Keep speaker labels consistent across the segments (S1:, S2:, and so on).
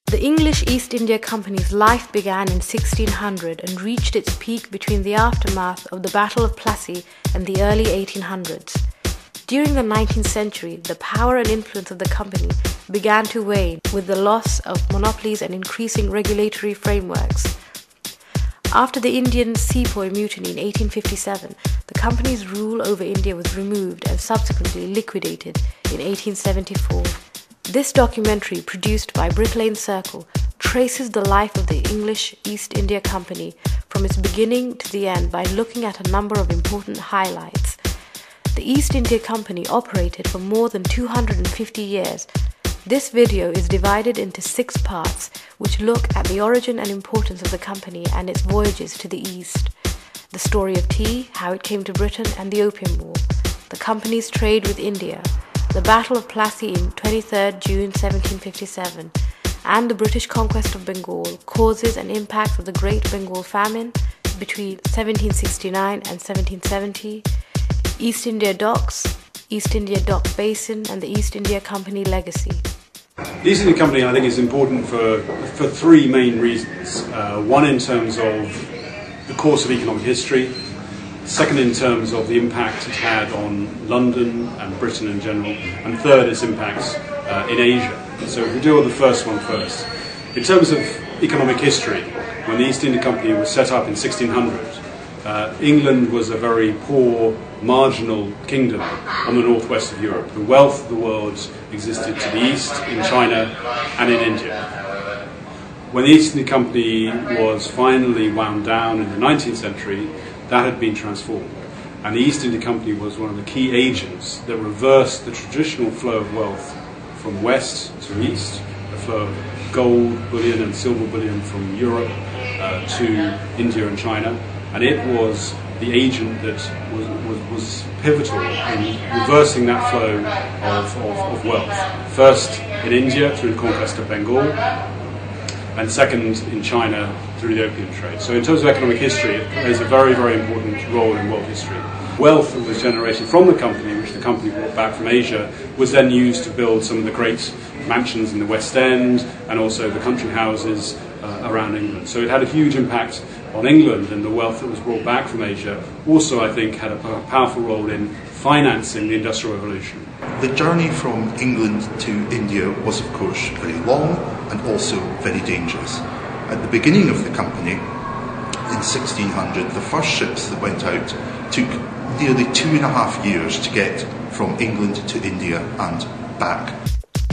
S1: The English East India Company's life began in 1600 and reached its peak between the aftermath of the Battle of Plassey and the early 1800s. During the 19th century, the power and influence of the company began to wane with the loss of monopolies and increasing regulatory frameworks. After the Indian Sepoy Mutiny in 1857, the company's rule over India was removed and subsequently liquidated in 1874. This documentary, produced by Brick Lane Circle, traces the life of the English East India Company from its beginning to the end by looking at a number of important highlights. The East India Company operated for more than 250 years. This video is divided into 6 parts, which look at the origin and importance of the company and its voyages to the East, the story of tea, how it came to Britain, and the Opium War, the company's trade with India, the Battle of Plassey in 23rd June 1757, and the British conquest of Bengal, causes and impacts of the Great Bengal Famine between 1769 and 1770, East India Docks, East India Dock Basin, and the East India Company legacy.
S2: The East India Company, I think, is important for 3 main reasons. One, in terms of the course of economic history. Second, in terms of the impact it had on London and Britain in general. And third, its impacts in Asia. So if we deal with the first one first. In terms of economic history, when the East India Company was set up in 1600, England was a very poor, marginal kingdom on the northwest of Europe. The wealth of the world existed to the east, in China and in India. When the East India Company was finally wound down in the 19th century, that had been transformed. And the East India Company was one of the key agents that reversed the traditional flow of wealth from west to east, the flow of gold bullion and silver bullion from Europe to India and China. And it was the agent that was pivotal in reversing that flow of wealth. First in India through the conquest of Bengal, and second in China through the opium trade. So in terms of economic history, it plays a very, very important role in world history. Wealth that was generated from the company, which the company brought back from Asia, was then used to build some of the great mansions in the West End and also the country houses around England. So it had a huge impact on England, and the wealth that was brought back from Asia also, I think, had a powerful role in financing the Industrial Revolution.
S3: The journey from England to India was, of course, very long and also very dangerous. At the beginning of the company, in 1600, the first ships that went out took nearly 2.5 years to get from England to India and back.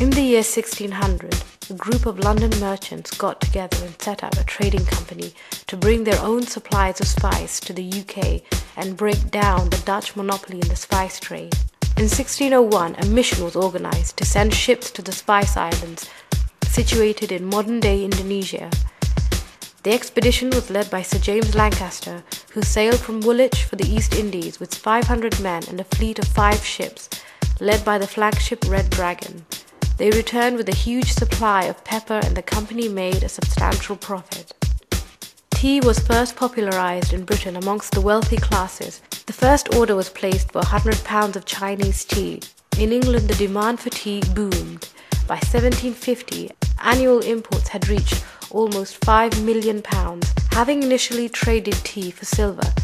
S1: In the year 1600, a group of London merchants got together and set up a trading company to bring their own supplies of spice to the UK and break down the Dutch monopoly in the spice trade. In 1601, a mission was organised to send ships to the Spice Islands, situated in modern-day Indonesia. The expedition was led by Sir James Lancaster, who sailed from Woolwich for the East Indies with 500 men and a fleet of 5 ships, led by the flagship Red Dragon. They returned with a huge supply of pepper, and the company made a substantial profit. Tea was first popularized in Britain amongst the wealthy classes. The first order was placed for 100 pounds of Chinese tea. In England, the demand for tea boomed. By 1750, annual imports had reached almost £5 million. Having initially traded tea for silver,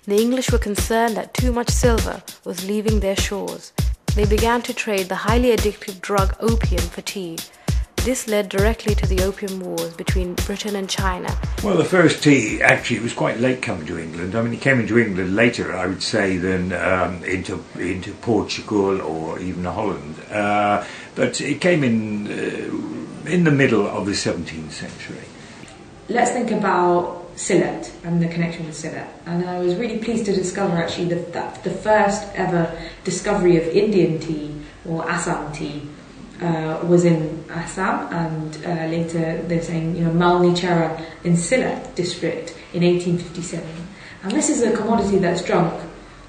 S1: the English were concerned that too much silver was leaving their shores. They began to trade the highly addictive drug opium for tea. This led directly to the Opium Wars between Britain and China.
S4: Well, the first tea actually was quite late coming to England. I mean, it came into England later, I would say, than into Portugal or even Holland. But it came in the middle of the 17th century.
S5: Let's think about Sylhet and the connection with Sylhet. And I was really pleased to discover actually that the first ever discovery of Indian tea, or Assam tea, was in Assam, and later they're saying, Malni Chera in Sylhet district in 1857. And this is a commodity that's drunk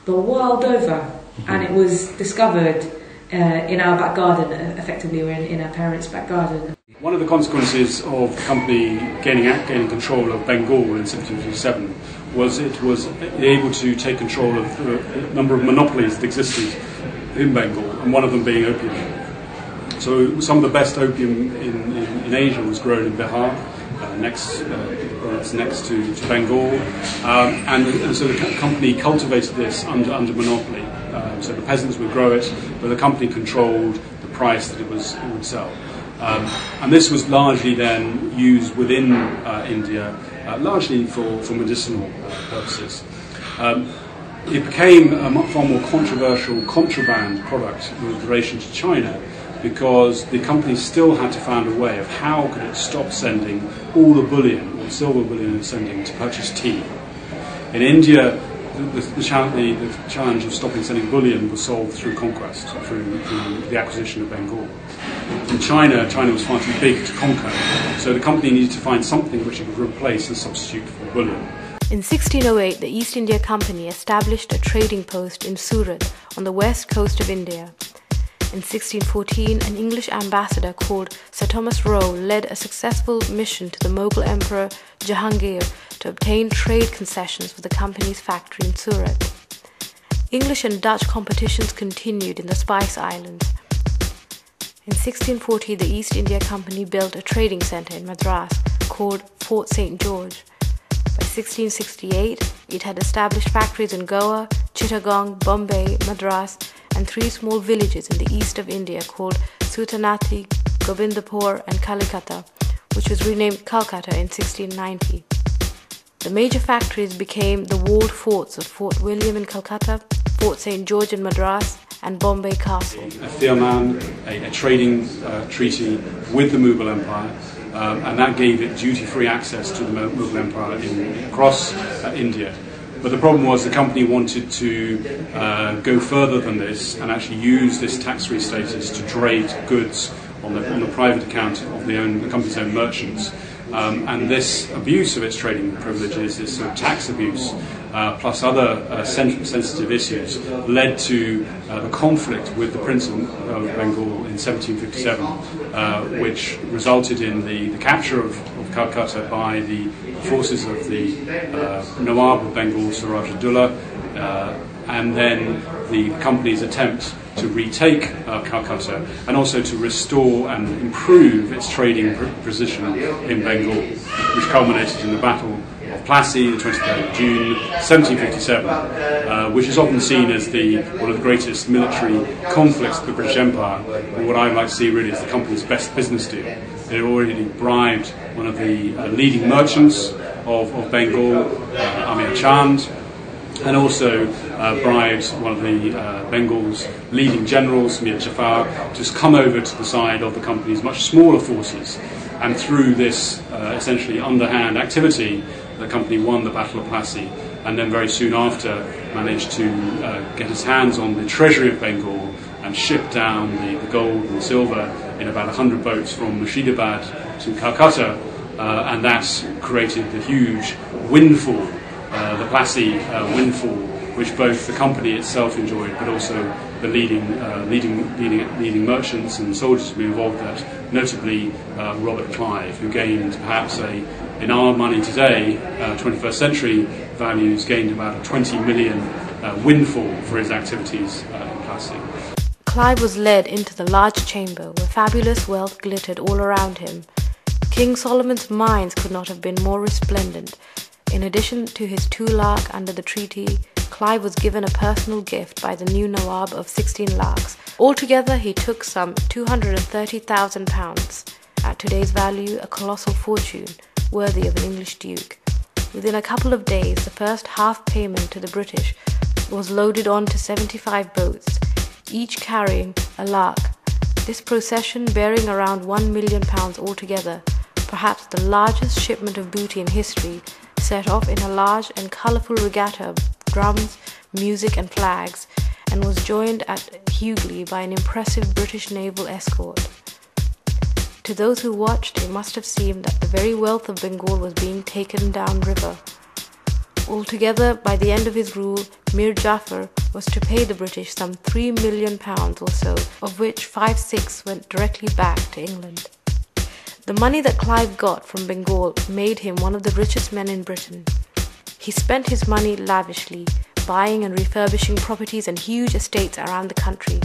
S5: the world over, and it was discovered in our back garden, effectively, or in our parents' back garden.
S2: One of the consequences of the company gaining control of Bengal in 1757 was it was able to take control of a number of monopolies that existed in Bengal, and one of them being opium. So some of the best opium in Asia was grown in Bihar, next to Bengal, and so the company cultivated this under monopoly. So the peasants would grow it, but the company controlled the price that it would sell. And this was largely then used within India, largely for medicinal purposes. It became a far more controversial contraband product with relation to China, because the company still had to find a way of how could it stop sending all the bullion, or silver bullion it's sending, to purchase tea. In India, the challenge of stopping sending bullion was solved through conquest, through the acquisition of Bengal. In China was far too big to conquer, so the company needed to find something which it could replace and substitute for bullion.
S1: In 1608, the East India Company established a trading post in Surat on the west coast of India. In 1614, an English ambassador called Sir Thomas Roe led a successful mission to the Mughal Emperor Jahangir to obtain trade concessions for the company's factory in Surat. English and Dutch competitions continued in the Spice Islands. In 1640, the East India Company built a trading centre in Madras called Fort St. George. By 1668, it had established factories in Goa, Chittagong, Bombay, Madras, and 3 small villages in the east of India called Sultanati, Govindapur and Kalikata, which was renamed Calcutta in 1690. The major factories became the walled forts of Fort William in Calcutta, Fort St. George in Madras, and Bombay Castle.
S2: A firman, a trading treaty with the Mughal Empire, and that gave it duty-free access to the Mughal Empire across India. But the problem was the company wanted to go further than this and actually use this tax-free status to trade goods on the private account of the company's own merchants. And this abuse of its trading privileges, this sort of tax abuse, plus other sensitive issues, led to the conflict with the Prince of Bengal in 1757, which resulted in the capture of Calcutta by the forces of the Nawab of Bengal, Suraj Ad-Daula, and then the company's attempt to retake Calcutta and also to restore and improve its trading position in Bengal, which culminated in the Battle of Plassey, the 23rd of June, 1757, which is often seen as one of the greatest military conflicts of the British Empire, or what I'd like to see really as the company's best business deal. It had already bribed one of the leading merchants of Bengal, Amir Chand, and also bribed one of the Bengal's leading generals, Mir Jafar, to come over to the side of the company's much smaller forces. And through this essentially underhand activity, the company won the Battle of Plassey, and then very soon after managed to get its hands on the treasury of Bengal and ship down the gold and silver in about 100 boats from Murshidabad to Calcutta, and that created the huge windfall, the Plassey windfall, which both the company itself enjoyed, but also the leading merchants and soldiers who were involved in that, notably Robert Clive, who gained perhaps in our money today, 21st century values, gained about a 20 million windfall for his activities in Plassey.
S1: Clive was led into the large chamber where fabulous wealth glittered all around him. King Solomon's mines could not have been more resplendent. In addition to his 2 lakh under the treaty, Clive was given a personal gift by the new Nawab of 16 lakhs. Altogether, he took some £230,000. At today's value, a colossal fortune, worthy of an English duke. Within a couple of days, the first half payment to the British was loaded onto 75 boats, each carrying a lakh. This procession, bearing around £1 million altogether, perhaps the largest shipment of booty in history, set off in a large and colourful regatta of drums, music and flags, and was joined at Hughley by an impressive British naval escort. To those who watched, it must have seemed that the very wealth of Bengal was being taken down river. Altogether, by the end of his rule, Mir Jafar was to pay the British some £3 million or so, of which 5/6 went directly back to England. The money that Clive got from Bengal made him one of the richest men in Britain. He spent his money lavishly, buying and refurbishing properties and huge estates around the country.